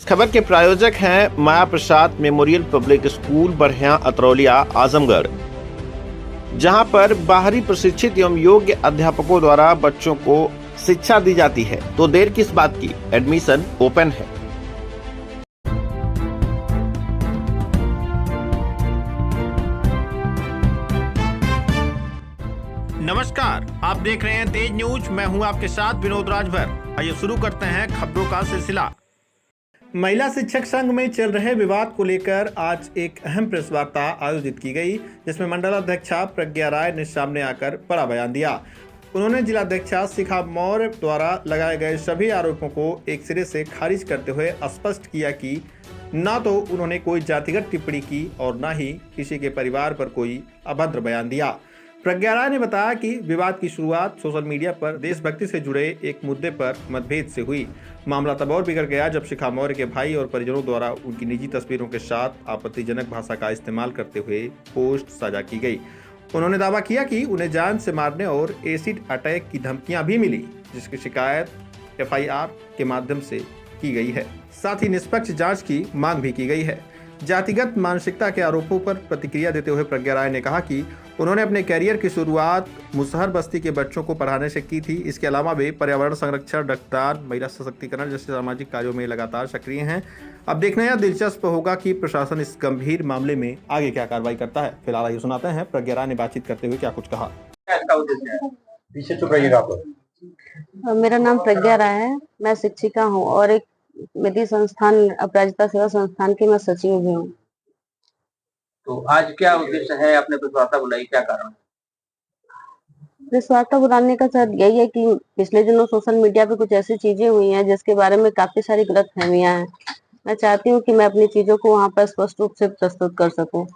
इस खबर के प्रायोजक हैं माया प्रसाद मेमोरियल पब्लिक स्कूल बढ़िया अतरौलिया आजमगढ़, जहां पर बाहरी प्रशिक्षित एवं योग्य अध्यापकों द्वारा बच्चों को शिक्षा दी जाती है। तो देर किस बात की, एडमिशन ओपन है। नमस्कार, आप देख रहे हैं तेज न्यूज। मैं हूं आपके साथ विनोद राजभर। आइए शुरू करते हैं खबरों का सिलसिला। महिला शिक्षक संघ में चल रहे विवाद को लेकर आज एक अहम प्रेस वार्ता आयोजित की गई, जिसमें मंडल अध्यक्षा प्रज्ञा राय ने सामने आकर बड़ा बयान दिया। उन्होंने जिलाध्यक्षा शिखा मौर्य द्वारा लगाए गए सभी आरोपों को एक सिरे से खारिज करते हुए स्पष्ट किया कि न तो उन्होंने कोई जातिगत टिप्पणी की और न ही किसी के परिवार पर कोई अभद्र बयान दिया। प्रज्ञा राय ने बताया कि विवाद की शुरुआत सोशल मीडिया पर देशभक्ति से जुड़े एक मुद्दे पर मतभेद से हुई। मामला तब और बिगड़ गया जब शिखा मौर्य के भाई और परिजनों द्वारा उनकी निजी तस्वीरों के साथ आपत्तिजनक भाषा का इस्तेमाल करते हुए पोस्ट साझा की गई। उन्होंने दावा किया कि उन्हें जान से मारने और एसिड अटैक की धमकियां भी मिली, जिसकी शिकायत एफआईआर के माध्यम से की गई है। साथ ही निष्पक्ष जांच की मांग भी की गई है। जातिगत मानसिकता के आरोपों पर प्रतिक्रिया देते हुए प्रज्ञा राय ने कहा कि उन्होंने अपने कैरियर की शुरुआत मुसहर बस्ती के बच्चों को पढ़ाने से की थी। इसके अलावा वे पर्यावरण संरक्षण, रक्तदान, महिला सशक्तिकरण जैसे सामाजिक कार्यों में लगातार सक्रिय हैं। अब देखना यह दिलचस्प होगा कि प्रशासन इस गंभीर मामले में आगे क्या कार्रवाई करता है। फिलहाल आइए सुनाते हैं प्रज्ञा राय ने बातचीत करते हुए क्या कुछ कहा। पीछे चुप रहिएगा आप। मेरा नाम प्रज्ञा राय है। मैं शिक्षिका हूँ और एक विधि संस्थान अपराजिता सेवा संस्थान की मैं सचिव भी हूँ। तो आज क्या उद्देश्य है, आपने प्रेस वार्ता बुलाई, क्या कारण है? प्रेस वार्ता बुलाने का सर यही है कि पिछले दिनों सोशल मीडिया पे कुछ ऐसी चीजें हुई हैं जिसके बारे में काफी सारी गलतफहमियां हैं। मैं चाहती हूँ कि मैं अपनी चीजों को वहाँ पर स्पष्ट रूप से प्रस्तुत कर सकूँ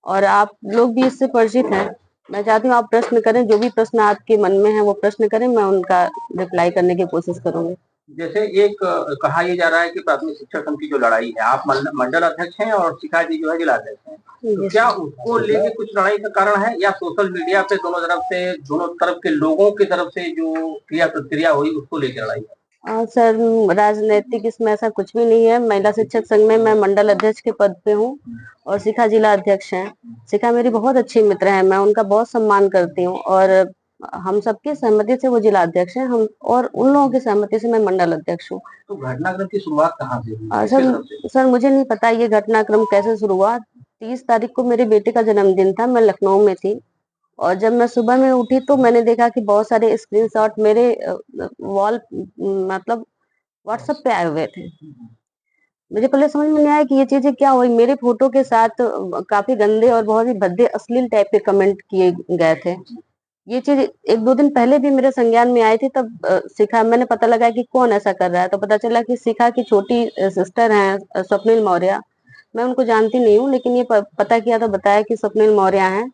और आप लोग भी इससे परिचित हैं। मैं चाहती हूँ आप प्रश्न करें, जो भी प्रश्न आपके मन में है वो प्रश्न करें, मैं उनका रिप्लाई करने की कोशिश करूंगी। जैसे एक कहा यह जा रहा है कि प्राथमिक शिक्षा संघ की जो लड़ाई है, आप मंडल अध्यक्ष हैं और शिखा जी जो है जिलाध्यक्ष हैं, तो क्या उसको लेके कुछ लड़ाई का कारण है या सोशल मीडिया पे दोनों तरफ के लोगों की तरफ से जो क्रिया प्रतिक्रिया हुई उसको लेकर लड़ाई है? सर, राजनीतिक इसमें ऐसा कुछ भी नहीं है। महिला शिक्षक संघ में मैं मंडल अध्यक्ष के पद पे हूँ और शिखा जिला अध्यक्ष हैं। शिखा मेरी बहुत अच्छी मित्र है, मैं उनका बहुत सम्मान करती हूँ और हम सबकी सहमति से वो जिला अध्यक्ष हैं, हम और उन लोगों की सहमति से मैं मंडल अध्यक्ष हूँ। तो घटनाक्रम की शुरुआत कहाँ से हुई? सर मुझे नहीं पता ये घटनाक्रम कैसे शुरू हुआ। 30 तारीख को मेरे बेटे का जन्मदिन था, मैं लखनऊ में थी और जब मैं सुबह में उठी तो मैंने देखा कि बहुत सारे स्क्रीनशॉट मेरे वॉल मतलब व्हाट्सएप पे आए हुए थे। मुझे पहले समझ में नहीं आया कि ये चीजें क्या हुई। मेरे फोटो के साथ काफी गंदे और बहुत ही भद्दे अश्लील टाइप के कमेंट किए गए थे। ये चीज 1-2 दिन पहले भी मेरे संज्ञान में आई थी, तब शिखा मैंने पता लगा कि कौन ऐसा कर रहा है, तो पता चला कि शिखा की छोटी सिस्टर हैं स्वप्निल मौर्य। मैं उनको जानती नहीं हूँ, लेकिन ये पता किया तो बताया कि स्वप्निल मौर्य हैं।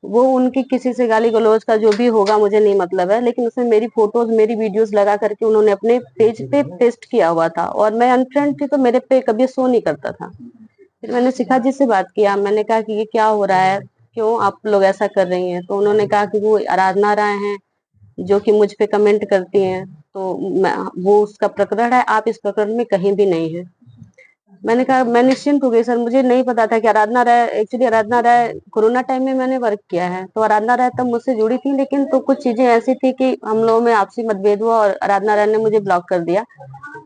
वो उनकी किसी से गाली गलौज का जो भी होगा मुझे नहीं मतलब है, लेकिन उसमें मेरी फोटोज मेरी वीडियोस लगा करके उन्होंने अपने पेज पे पेस्ट किया हुआ था और मैं अनफ्रेंड थी तो मेरे पे कभी शो नहीं करता था। फिर मैंने शिखा जी से बात किया, मैंने कहा कि ये क्या हो रहा है, क्यों आप लोग ऐसा कर रही हैं। तो उन्होंने कहा कि वो आराधना राय हैं जो कि मुझ पे कमेंट करती हैं, तो वो उसका प्रकरण है, आप इस प्रकरण में कहीं भी नहीं है। मैंने कहा मैं निश्चिंत हो गई सर, मुझे नहीं पता था कि आराधना राय, एक्चुअली आराधना राय कोरोना टाइम में मैंने वर्क किया है, तो आराधना राय तब मुझसे जुड़ी थी, लेकिन तो कुछ चीजें ऐसी थी कि हम लोगों में आपसी मतभेद हुआ और आराधना राय ने मुझे ब्लॉक कर दिया।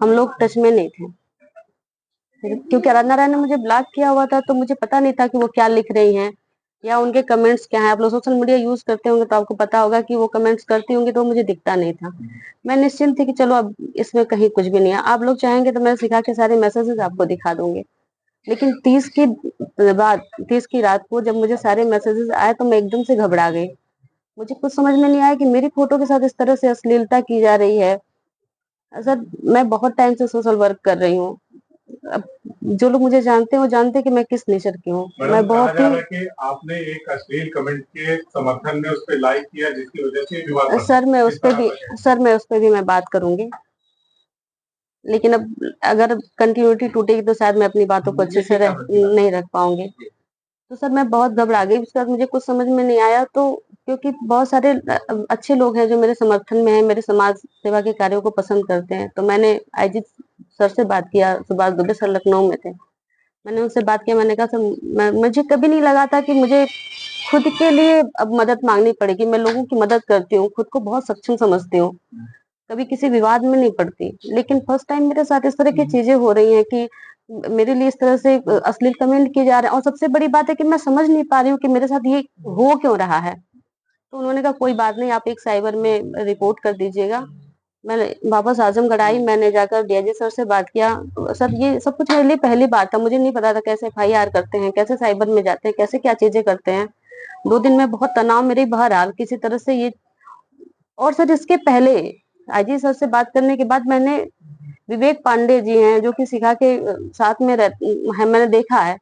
हम लोग टच में नहीं थे क्योंकि आराधना राय ने मुझे ब्लॉक किया हुआ था, तो मुझे पता नहीं था कि वो क्या लिख रही हैं या उनके कमेंट्स क्या है। आप लोग सोशल मीडिया यूज करते होंगे तो आपको पता होगा कि वो कमेंट्स करती होंगी, तो मुझे दिखता नहीं था। मैं निश्चिंत थी कि चलो अब इसमें कहीं कुछ भी नहीं है, आप लोग चाहेंगे तो मैं शिखा के सारे मैसेजेस आपको दिखा दूंगी। लेकिन 30 की रात को जब मुझे सारे मैसेजेस आए तो मैं एकदम से घबरा गई। मुझे कुछ समझ में नहीं आया कि मेरी फोटो के साथ इस तरह से अश्लीलता की जा रही है। सर मैं बहुत टाइम से सोशल वर्क कर रही हूँ। अब जो लोग मुझे जानते हैं वो जानते हैं कि मैं किस नेचर की हूँ। मैं बहुत ही आपने एक अश्लील कमेंट के समर्थन में उस पर लाइक किया जिसकी वजह से विवाद बढ़ा। सर मैं उस पर भी मैं बात करूंगी, लेकिन अब अगर कंटिन्यूटी टूटेगी तो शायद मैं अपनी बातों को अच्छे से नहीं रख पाऊंगी। तो सर मैं बहुत घबरा गई, उसके बाद मुझे कुछ समझ में नहीं आया, तो क्योंकि बहुत सारे अच्छे लोग हैं जो मेरे समर्थन में हैं, मेरे समाज सेवा के कार्यों को पसंद करते हैं, तो मैंने आईजी सर से बात किया, सुभाष दुबे सर लखनऊ में थे। मैंने उनसे बात किया, मैंने कहा सर मुझे कभी नहीं लगा था कि मुझे खुद के लिए अब मदद मांगनी पड़ेगी। मैं लोगों की मदद करती हूँ, खुद को बहुत सक्षम समझती हूँ, कभी किसी विवाद में नहीं पड़ती। लेकिन फर्स्ट टाइम मेरे साथ इस तरह की चीजें हो रही हैं कि मेरे लिए इस तरह से अश्लील कमेंट किए जा रहे हैं, और सबसे बड़ी बात है कि मैं समझ नहीं पा रही हूँ कि मेरे साथ ये हो क्यों रहा है। तो उन्होंने कहा कोई बात नहीं, आप एक साइबर में रिपोर्ट कर दीजिएगा। मैंने वापस आजमगढ़ आई, मैंने जाकर डीआईजी सर से बात किया। सर ये सब कुछ मेरे लिए पहली बार था, मुझे नहीं पता था कैसे एफआईआर करते हैं, कैसे साइबर में जाते हैं, कैसे क्या चीजें करते हैं। 2 दिन में बहुत तनाव मेरे बहरहाल किसी तरह से ये। और सर इसके पहले आईजी सर से बात करने के बाद मैंने विवेक पांडे जी हैं जो कि शिखा के साथ में है, मैंने देखा है,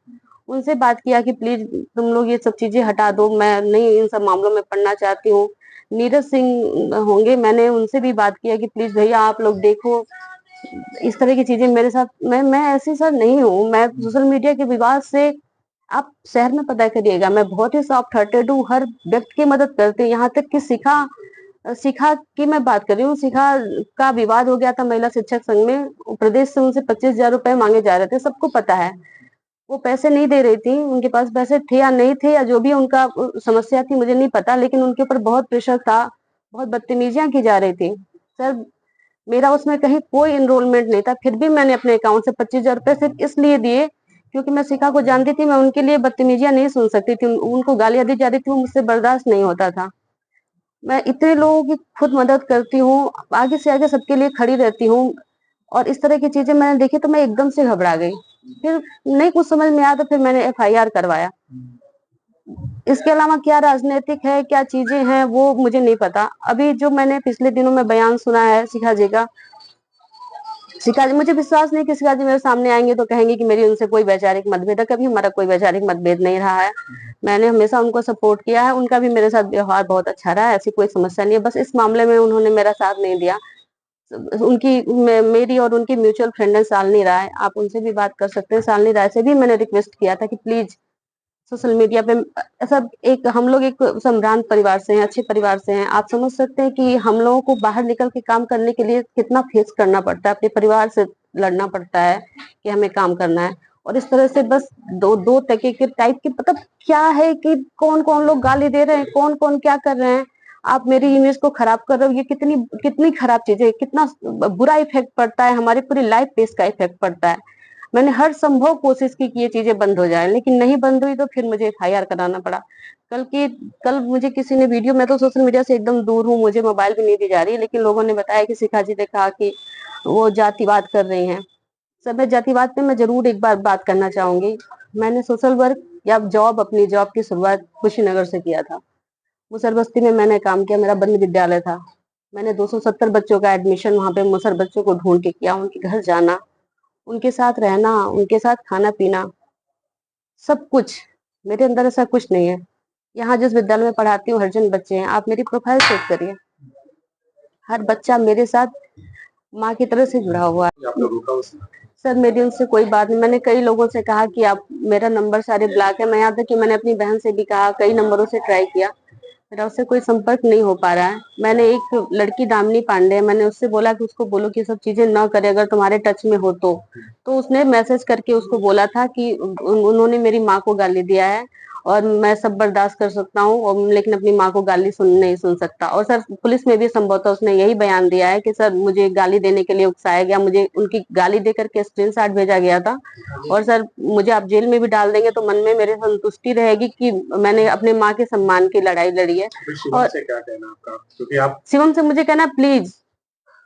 उनसे बात किया कि प्लीज तुम लोग ये सब चीजें हटा दो, मैं नहीं इन सब मामलों में पढ़ना चाहती हूँ। नीरज सिंह होंगे, मैंने उनसे भी बात किया कि प्लीज भैया आप लोग देखो, इस तरह की चीजें मेरे साथ, मैं ऐसी सर नहीं हूँ। मैं सोशल मीडिया के विवाद से आप शहर में पता करिएगा, मैं बहुत ही सॉफ्ट हार्टेड हूँ, हर व्यक्ति की मदद करती हूँ। यहाँ तक कि शिखा की मैं बात कर रही हूँ, शिखा का विवाद हो गया था महिला शिक्षक संघ में, प्रदेश से उनसे 25,000 रुपए मांगे जा रहे थे, सबको पता है। वो पैसे नहीं दे रही थी, उनके पास पैसे थे या नहीं थे या जो भी उनका समस्या थी मुझे नहीं पता, लेकिन उनके ऊपर बहुत प्रेशर था, बहुत बदतमीजियां की जा रही थी। सर मेरा उसमें कहीं कोई इनरोलमेंट नहीं था, फिर भी मैंने अपने अकाउंट से 25,000 रुपए सिर्फ इसलिए दिए क्योंकि मैं शिखा को जानती थी, मैं उनके लिए बदतमीजियां नहीं सुन सकती थी, उनको गालियां दी जा रही थी, वो मुझसे बर्दाश्त नहीं होता था। मैं इतने लोगों की खुद मदद करती हूँ, आगे से आगे सबके लिए खड़ी रहती हूँ, और इस तरह की चीजें मैंने देखी तो मैं एकदम से घबरा गई। फिर नहीं कुछ समझ में आया तो फिर मैंने एफआईआर करवाया। इसके अलावा क्या राजनीतिक है, क्या चीजें हैं, वो मुझे नहीं पता। अभी जो मैंने पिछले दिनों में बयान सुना है शिखा जी का, शिखा जी, मुझे विश्वास नहीं कि शिखा जी मेरे सामने आएंगे तो कहेंगे कि मेरी उनसे कोई वैचारिक मतभेद है। कभी हमारा कोई वैचारिक मतभेद नहीं रहा है, मैंने हमेशा उनको सपोर्ट किया है, उनका भी मेरे साथ व्यवहार बहुत अच्छा रहा है, ऐसी कोई समस्या नहीं है। बस इस मामले में उन्होंने मेरा साथ नहीं दिया। मेरी और उनकी म्यूचुअल फ्रेंड है शालिनी राय, आप उनसे भी बात कर सकते हैं। शालिनी राय से भी मैंने रिक्वेस्ट किया था कि प्लीज सोशल मीडिया पे ऐसा, एक हम लोग एक सम्भ्रांत परिवार से हैं, अच्छे परिवार से हैं, आप समझ सकते हैं कि हम लोगों को बाहर निकल के काम करने के लिए कितना फेस करना पड़ता है, अपने परिवार से लड़ना पड़ता है कि हमें काम करना है। और इस तरह से बस दो टके के टाइप की, मतलब क्या है कि कौन कौन लोग गाली दे रहे हैं, कौन कौन क्या कर रहे हैं, आप मेरी इमेज को खराब कर रहे हो, ये कितनी कितनी खराब चीज है, कितना बुरा इफेक्ट पड़ता है, हमारी पूरी लाइफ पे इसका इफेक्ट पड़ता है। मैंने हर संभव कोशिश की कि ये चीजें बंद हो जाए, लेकिन नहीं बंद हुई, तो फिर मुझे एफआईआर कराना पड़ा। कल मुझे किसी ने वीडियो, मैं तो सोशल मीडिया से एकदम दूर हूँ, मुझे मोबाइल भी नहीं दी जा रही, लेकिन लोगों ने बताया कि शिखा जी ने कहा कि वो जातिवाद कर रही हैं। सब में जातिवाद पे मैं जरूर एक बार बात करना चाहूंगी। मैंने सोशल वर्क या अपनी जॉब की शुरुआत कुशीनगर से किया था। मुसर बस्ती में मैंने काम किया, मेरा बंद विद्यालय था। मैंने 270 बच्चों का एडमिशन वहां पे मुसर बच्चों को ढूंढ के किया, उनके घर जाना, उनके साथ रहना, उनके साथ खाना पीना, सब कुछ। मेरे अंदर ऐसा कुछ नहीं है। यहाँ जिस विद्यालय में पढ़ाती हूँ, हरजन बच्चे हैं, आप मेरी प्रोफाइल चेक करिए, हर बच्चा मेरे साथ माँ की तरह से जुड़ा हुआ है। सर मेरी उनसे कोई बात नहीं, मैंने कई लोगों से कहा कि आप, मेरा नंबर सारे ब्लॉक है, मैं यहाँ तक कि मैंने अपनी बहन से भी कहा, कई नंबरों से ट्राई किया, मेरा उससे कोई संपर्क नहीं हो पा रहा है। मैंने एक लड़की दामिनी पांडे है, मैंने उससे बोला कि उसको बोलो कि सब चीजें ना करे अगर तुम्हारे टच में हो तो उसने मैसेज करके उसको बोला था कि उन्होंने मेरी माँ को गाली दिया है और मैं सब बर्दाश्त कर सकता हूँ, लेकिन अपनी माँ को गाली नहीं सुन सकता। और सर पुलिस में भी संभवतः उसने यही बयान दिया है कि सर मुझे गाली देने के लिए उकसाया गया, मुझे उनकी गाली देकर के स्क्रीनशॉट भेजा गया था, और सर मुझे आप जेल में भी डाल देंगे तो मन में मेरे संतुष्टि रहेगी कि मैंने अपने माँ के सम्मान की लड़ाई लड़ी है। और से क्या कहना आपका, क्योंकि आप शिवम से मुझे कहना, प्लीज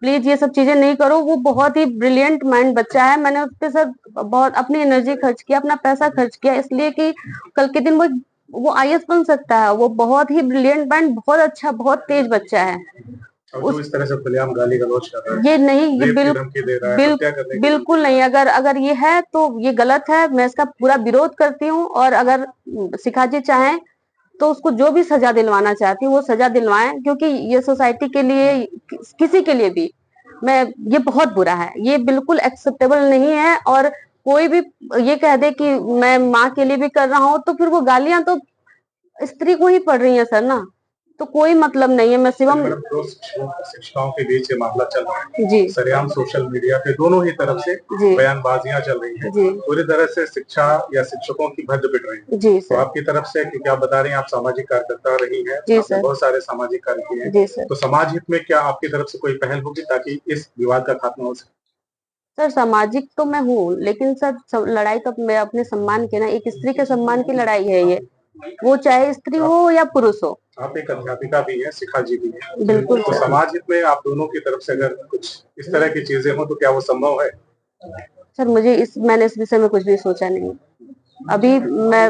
प्लीज ये सब चीजें नहीं करो, वो बहुत ही ब्रिलियंट माइंड बच्चा है, मैंने उस पर सर बहुत अपनी एनर्जी खर्च किया, अपना पैसा खर्च किया, इसलिए कि कल के दिन वो आईएएस बन सकता है। वो बहुत ही ब्रिलियंट माइंड, बहुत अच्छा, बहुत तेज बच्चा है। जो इस तरह से खुलेआम गाली गलौज कर रहा है, ये नहीं, ये बिल्कुल नहीं, अगर ये है तो ये गलत है, मैं इसका पूरा विरोध करती हूँ। और अगर शिखा जी चाहें तो उसको जो भी सजा दिलवाना चाहती हूँ वो सजा दिलवाएं, क्योंकि ये सोसाइटी के लिए, किसी के लिए भी, मैं, ये बहुत बुरा है, ये बिल्कुल एक्सेप्टेबल नहीं है। और कोई भी ये कह दे कि मैं माँ के लिए भी कर रहा हूँ, तो फिर वो गालियां तो स्त्री को ही पड़ रही है सर ना, तो कोई मतलब नहीं है। मैं शिवम मैडम, दो शिक्षिकाओं के बीच ये मामला चल रहा है जी सरेआम सोशल मीडिया पे दोनों ही तरफ से जी बयानबाजियां चल रही हैं। जी पूरी तरह से शिक्षा या शिक्षकों की भद्द पिट रही है। जी तो सर। आपकी तरफ से, क्योंकि आप बता रही हैं आप सामाजिक कार्यकर्ता रही हैं, जी आपने सर। बहुत सारे सामाजिक कार्य किए हैं, जी सर। तो समाज हित में क्या आपकी तरफ से कोई पहल होगी ताकि इस विवाद का खात्मा हो सके? सर सामाजिक तो मैं हूँ, लेकिन सर लड़ाई तो मैं अपने सम्मान की ना, एक स्त्री के सम्मान की लड़ाई है ये, वो चाहे स्त्री हो या पुरुष हो। आप एक अध्यापिका भी हैं, शिखा जी भी हैं, बिल्कुल तो सर। समाज हित में आप दोनों की तरफ से अगर कुछ इस तरह की चीजें हो तो क्या वो संभव है? सर मैंने इस विषय में कुछ भी सोचा नहीं। अभी मैं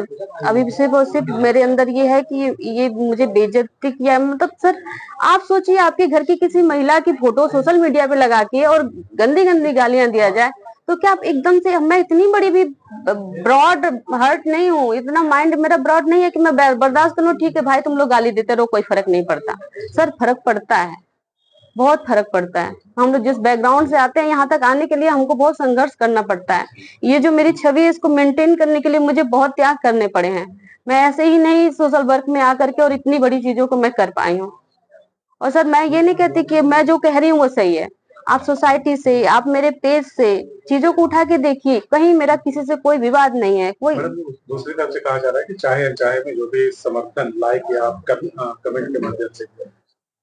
अभी सिर्फ और सिर्फ मेरे अंदर ये है कि ये मुझे बेइज्जती किया, मतलब सर आप सोचिए, आपके घर की किसी महिला की फोटो सोशल मीडिया पे लगा के और गंदी गंदी गालियां दिया जाए, तो क्या आप एकदम से, मैं इतनी बड़ी भी ब्रॉड हर्ट नहीं हूँ, इतना माइंड मेरा ब्रॉड नहीं है कि मैं बर्दाश्त कर लूं। ठीक है भाई, तुम लोग गाली देते रहो, कोई फर्क नहीं पड़ता। सर फर्क पड़ता है, बहुत फर्क पड़ता है। हम लोग जिस बैकग्राउंड से आते हैं, यहाँ तक आने के लिए हमको बहुत संघर्ष करना पड़ता है। ये जो मेरी छवि है, इसको मेंटेन करने के लिए मुझे बहुत त्याग करने पड़े हैं। मैं ऐसे ही नहीं सोशल वर्क में आकर के और इतनी बड़ी चीजों को मैं कर पाई हूँ। और सर मैं ये नहीं कहती कि मैं जो कह रही हूँ वो सही है। आप सोसाइटी से, आप मेरे पेज से चीजों को उठा के देखिए, कहीं मेरा किसी से कोई विवाद नहीं है। कोई दूसरी तरफ से कहा जा रहा है कि चाहे अनचाहे में जो भी समर्थन लाइक या कमेंट के माध्यम से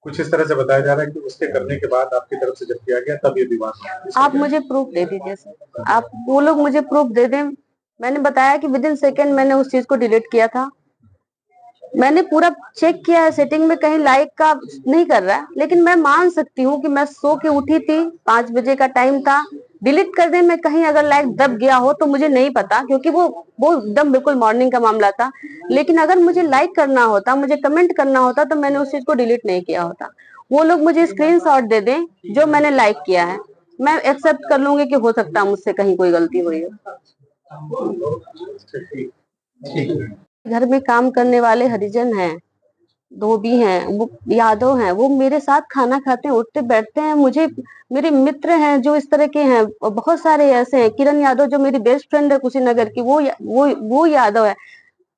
कुछ इस तरह से बताया जा रहा है कि उसके करने के बाद आपकी तरफ से जब किया गया तब ये विवाद हुआ। आप मुझे प्रूफ दे दीजिए सर, आप वो लोग मुझे प्रूफ दे दें। मैंने बताया कि विद इन सेकेंड मैंने उस चीज को डिलीट किया था। मैंने पूरा चेक किया है, सेटिंग में कहीं लाइक का नहीं कर रहा है, लेकिन मैं मान सकती हूँ कि मैं सो के उठी थी, 5 बजे का टाइम था। डिलीट कर दे मैं कहीं अगर लाइक दब गया हो तो मुझे नहीं पता, क्योंकि वो एकदम बिल्कुल मॉर्निंग का मामला था। लेकिन अगर मुझे लाइक करना होता, मुझे कमेंट करना होता, तो मैंने उस चीज को डिलीट नहीं किया होता। वो लोग मुझे स्क्रीनशॉट दे दें जो मैंने लाइक किया है, मैं एक्सेप्ट कर लूंगी कि हो सकता है मुझसे कहीं कोई गलती हुई हो। घर में काम करने वाले हरिजन हैं, धोबी हैं, वो यादव हैं, वो मेरे साथ खाना खाते हैं, उठते बैठते हैं। मुझे मेरे मित्र हैं जो इस तरह के हैं, बहुत सारे ऐसे हैं। किरण यादव जो मेरी बेस्ट फ्रेंड है कुशीनगर की, वो यादव है।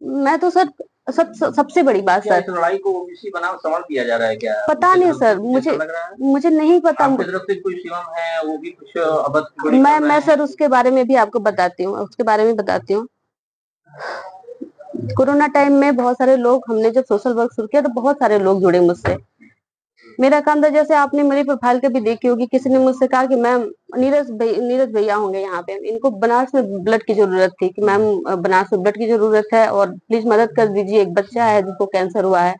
मैं तो सर सबसे बड़ी बात क्या सर, इस लड़ाई को ओबीसी बनाम समझ दिया जा रहा है क्या? पता नहीं सर, मुझे नहीं पता। आपकी तरफ से कोई शिवम है, वो भी कुछ अभद्र मैं सर उसके बारे में भी आपको बताती हूँ, उसके बारे में बताती हूँ। कोरोना टाइम में बहुत सारे लोग, हमने जब सोशल वर्क शुरू किया तो बहुत सारे लोग जुड़े मुझसे। मेरा काम था, जैसे आपने मेरी प्रोफाइल कभी देखी होगी, किसी ने मुझसे कहा कि मैम नीरज भैया होंगे यहाँ पे, इनको बनारस में ब्लड की जरूरत थी, कि मैम बनारस में ब्लड की जरूरत है और प्लीज मदद कर दीजिए, एक बच्चा है जिसको कैंसर हुआ है।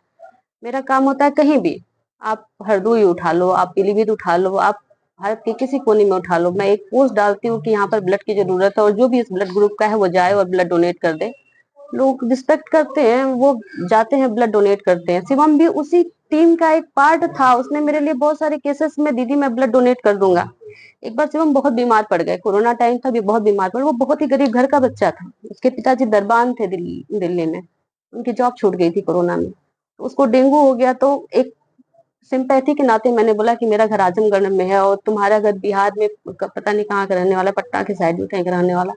मेरा काम होता है कहीं भी, आप हरदोई उठा लो, आप पीलीभीत उठा लो, आप भारत के किसी कोने में उठा लो, मैं एक पोस्ट डालती हूँ कि यहाँ पर ब्लड की जरूरत है और जो भी इस ब्लड ग्रुप का है वो जाए और ब्लड डोनेट कर दे। लोग रिस्पेक्ट करते हैं, वो जाते हैं, ब्लड डोनेट करते हैं। शिवम भी उसी टीम का एक पार्ट था, उसने मेरे लिए बहुत सारे केसेस में, दीदी मैं ब्लड डोनेट कर दूंगा। एक बार शिवम बहुत बीमार पड़ गए, कोरोना टाइम था भी, बहुत बीमार पड़, वो बहुत ही गरीब घर का बच्चा था, उसके पिताजी दरबान थे दिल्ली में, उनकी जॉब छूट गई थी कोरोना में, तो उसको डेंगू हो गया। तो एक सिंपैथी के नाते मैंने बोला कि मेरा घर आजमगढ़ में है और तुम्हारा घर बिहार में पता नहीं कहाँ का रहने वाला, पटना के साइड में कहीं का रहने वाला।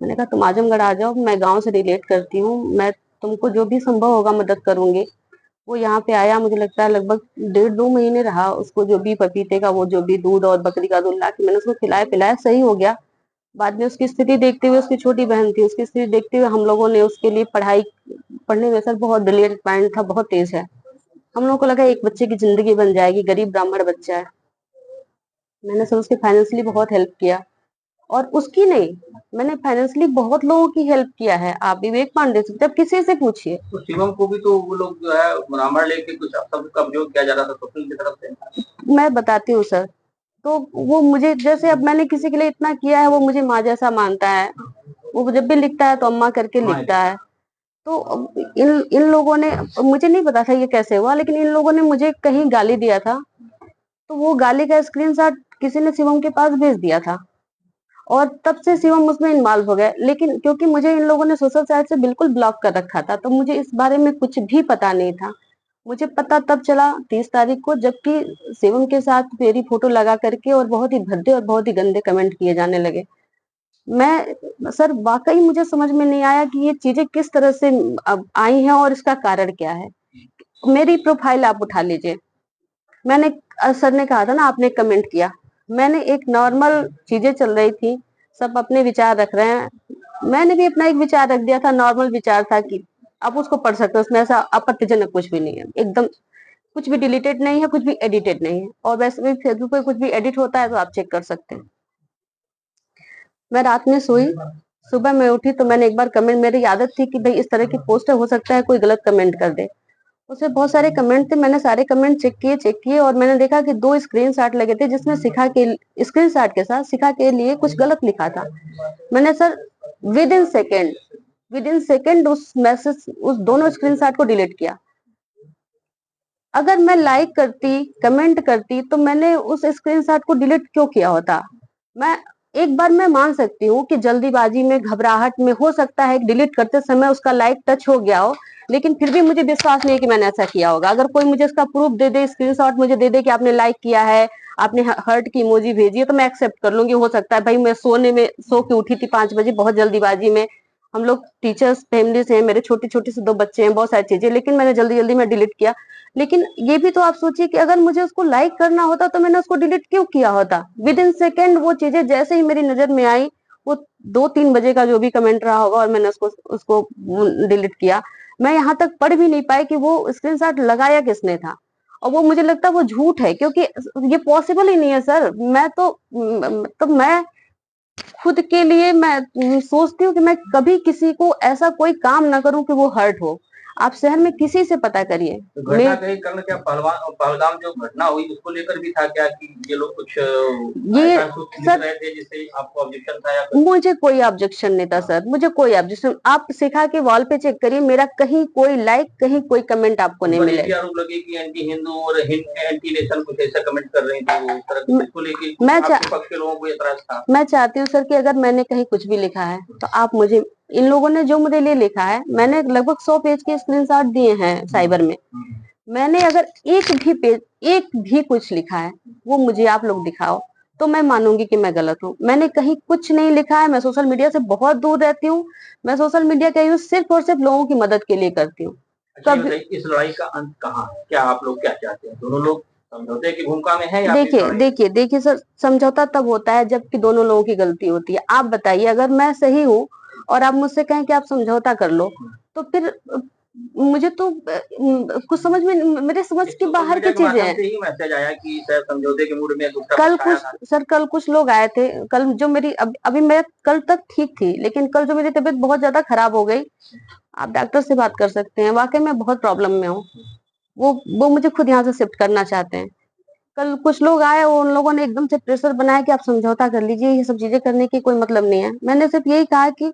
मैंने कहा तुम आजमगढ़ आ जाओ, मैं गांव से रिलेट करती हूँ, मैं तुमको जो भी संभव होगा मदद करूंगी। वो यहाँ पे आया, मुझे लगता है लगभग 1.5-2 महीने रहा। उसको जो भी पपीते का, वो जो भी दूध और बकरी का दूध ला के मैंने उसको खिलाया पिलाया, सही हो गया। बाद में उसकी स्थिति देखते हुए, उसकी छोटी बहन थी, उसकी स्थिति देखते हुए हम लोगों ने उसके लिए पढ़ने में सर बहुत ब्रिलियंट माइंड था, बहुत तेज है। हम लोगों को लगा एक बच्चे की जिंदगी बन जाएगी, गरीब ब्राह्मण बच्चा है। मैंने सर उसके फाइनेंशियली बहुत हेल्प किया, और उसकी नहीं, मैंने फाइनेंशियली बहुत लोगों की हेल्प किया है। आप विवेक पांडे से जब किसी से पूछिए। तो शिवम को भी तो वो लोग जो है ब्राह्मण लेके कुछ सब का उपयोग किया जा रहा था स्वप्न की तरफ से। मैं बताती हूँ सर, तो वो मुझे, जैसे अब मैंने किसी के लिए इतना किया है, वो मुझे माँ जैसा मानता है। वो जब भी लिखता है तो अम्मा करके लिखता है। तो इन लोगों ने, मुझे नहीं पता था ये कैसे हुआ, लेकिन इन लोगों ने मुझे कहीं गाली दिया था, तो वो गाली का स्क्रीनशॉट किसी ने शिवम के पास भेज दिया था, और तब से शिवम उसमें इन्वॉल्व हो गया। लेकिन क्योंकि मुझे इन लोगों ने सोशल साइट से बिल्कुल ब्लॉक कर रखा था, तो मुझे इस बारे में कुछ भी पता नहीं था। मुझे पता तब चला 30 तारीख को, जबकि शिवम के साथ मेरी फोटो लगा करके और बहुत ही भद्दे और बहुत ही गंदे कमेंट किए जाने लगे। मैं सर वाकई मुझे समझ में नहीं आया कि ये चीजें किस तरह से अब आई हैं और इसका कारण क्या है। मेरी प्रोफाइल आप उठा लीजिए, मैंने सर ने कहा था ना, आपने कमेंट किया, मैंने एक नॉर्मल चीजें चल रही थी, सब अपने विचार रख रहे हैं, मैंने भी अपना एक विचार रख दिया था, नॉर्मल विचार था कि आप उसको पढ़ सकते हो, उसमें ऐसा आपत्तिजनक कुछ भी नहीं है, एकदम कुछ भी डिलीटेड नहीं है, कुछ भी एडिटेड नहीं है। और वैसे भी फेसबुक पे कुछ भी एडिट होता है तो आप चेक कर सकते हैं। मैं रात में सोई, सुबह मैं उठी तो मैंने एक बार कमेंट, मेरी आदत थी कि भाई इस तरह की पोस्ट है, हो सकता है कोई गलत कमेंट कर दे, उसमें बहुत सारे कमेंट थे, मैंने सारे कमेंट चेक किए और मैंने देखा कि 2 स्क्रीनशॉट लगे थे जिसमें शिखा के स्क्रीनशॉट के साथ शिखा के लिए कुछ गलत लिखा था। मैंने सर विद इन सेकेंड उस मैसेज, उस दोनों स्क्रीनशॉट को डिलीट किया। अगर मैं लाइक करती, कमेंट करती तो मैंने उस स्क्रीनशॉट को डिलीट क्यों किया होता? मैं एक बार मैं मान सकती हूँ कि जल्दीबाजी में, घबराहट में हो सकता है डिलीट करते समय उसका लाइक टच हो गया हो, लेकिन फिर भी मुझे विश्वास नहीं है कि मैंने ऐसा किया होगा। अगर कोई मुझे इसका प्रूफ दे दे, स्क्रीनशॉट मुझे दे दे कि आपने लाइक किया है, आपने हार्ट की इमोजी भेजी है, तो मैं एक्सेप्ट कर लूंगी। हो सकता है भाई मैं सो के उठी थी 5 बजे बहुत जल्दीबाजी में, हम लोग टीचर्स फैमिली से हैं, मेरे छोटे छोटे से 2 बच्चे हैं, बहुत सारी चीजें, लेकिन मैंने जल्दी जल्दी में डिलीट किया। लेकिन ये भी तो आप सोचिए कि अगर मुझे उसको लाइक करना होता तो मैंने उसको डिलीट क्यों किया होता? विद इन सेकेंड वो चीजें जैसे ही मेरी नजर में आई, वो 2-3 बजे का जो भी कमेंट रहा होगा और मैंने उसको उसको डिलीट किया। मैं यहाँ तक पढ़ भी नहीं पाई कि वो स्क्रीनशॉट लगाया किसने था, और वो मुझे लगता है वो झूठ है, क्योंकि ये पॉसिबल ही नहीं है सर। मैं खुद के लिए मैं सोचती हूँ कि मैं कभी किसी को ऐसा कोई काम ना करूं कि वो हर्ट हो। आप शहर में किसी से पता करिए। तो घटना के कारण क्या पहलगाम जो घटना हुई उसको लेकर भी था क्या कि ये लोग कुछ ये ऐसा कुछ लिख सर, रहे थे जिससे आपको ऑब्जेक्शन था या कुछ? मुझे कोई ऑब्जेक्शन नहीं था सर, मुझे कोई ऑब्जेक्शन, आप शिखा के वॉल पे चेक करिए, मेरा कहीं कोई लाइक, कहीं कोई कमेंट आपको नहीं ऊपर ये भी मिलेगा। आरोप लगे कि एंटी हिंदू और एंटी नेशन कुछ ऐसा कमेंट कर रहे थे, वो इस तरह मैं इसको लेके मैं चा, आपके पक्ष के लोगों को एतराज था। मैं चाहती हूँ सर कि अगर मैंने कहीं कुछ भी लिखा है तो आप मुझे, इन लोगों ने जो मेरे लिए लिखा है, मैंने लगभग 100 पेज के स्क्रीनशॉट दिए हैं साइबर में, मैंने अगर एक भी कुछ लिखा है वो मुझे आप लोग दिखाओ तो मैं मानूंगी कि मैं गलत हूँ। मैंने कहीं कुछ नहीं लिखा है, मैं सोशल मीडिया से बहुत दूर रहती हूँ, मैं सोशल मीडिया का यूज सिर्फ और सिर्फ लोगों की मदद के लिए करती हूँ। अच्छा ये कभी बताइए, इस लड़ाई का अंत कहाँ है? क्या आप लोग क्या चाहते हैं? दोनों लोग समझौते की भूमिका में है या फिर लड़ाई? देखिए सर, समझौता तब होता है जबकि दोनों लोगों की गलती होती है। आप बताइए, अगर मैं सही हूँ और आप मुझसे कहें कि आप समझौता कर लो, तो फिर मुझे तो कुछ समझ में, मेरे समझ के सोशल बाहर मीडिया की के चीजें माध्यम हैं। से ही मैसेज आया कि शायद समझौते के मूड में दूसरा कल पक्ष आया कुछ था। सर, कल कुछ लोग आए थे, कल जो मेरी अभी मैं कल तक ठीक थी, लेकिन कल जो मेरी तबीयत बहुत ज्यादा खराब हो गई, आप डॉक्टर से बात कर सकते हैं, वाकई में बहुत प्रॉब्लम में हूँ। वो मुझे खुद यहाँ से शिफ्ट करना चाहते हैं। कल कुछ लोग आए, उन लोगों ने एकदम से प्रेशर बनाया कि आप समझौता कर लीजिए, ये सब चीजें करने की कोई मतलब नहीं है। मैंने सिर्फ यही कहा कि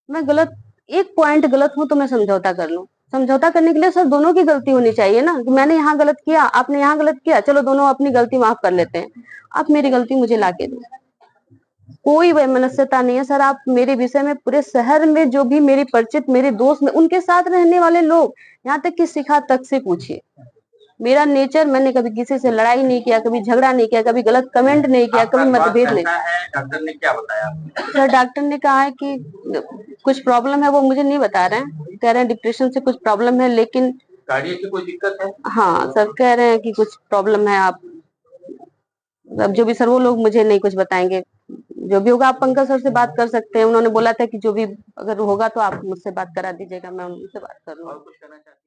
मैं गलत, एक पॉइंट गलत हूं तो मैं समझौता कर लूं। समझौता करने के लिए सर दोनों की गलती होनी चाहिए ना, कि मैंने यहाँ गलत किया, आपने यहाँ गलत किया, चलो दोनों अपनी गलती माफ कर लेते हैं। आप मेरी गलती मुझे लाके दो, कोई वैमनस्यता नहीं है सर। आप मेरे विषय में पूरे शहर में जो भी मेरे परिचित, मेरे दोस्त में, उनके साथ रहने वाले लोग, यहाँ तक कि शिखा तक से पूछिए मेरा नेचर, मैंने कभी किसी से लड़ाई नहीं किया, कभी झगड़ा नहीं किया, कभी गलत कमेंट नहीं किया, आपका कभी स्वास्थ्य मतभेद नहीं। कैसा है? डॉक्टर ने क्या बताया? सर डॉक्टर ने कहा है कि कुछ प्रॉब्लम है, वो मुझे नहीं बता रहे हैं, कह रहे हैं डिप्रेशन से कुछ प्रॉब्लम है, लेकिन कार्डियक की कोई दिक्कत है? हाँ सर कह रहे हैं कि कुछ प्रॉब्लम है। आप अब जो भी सर, वो लोग मुझे नहीं कुछ बताएंगे, जो भी होगा आप पंकज सर से बात कर सकते हैं, उन्होंने बोला था कि जो भी अगर होगा तो आप मुझसे बात करा दीजिएगा, मैं उनसे बात कर लूंगा। और कुछ कहना चाहते हैं?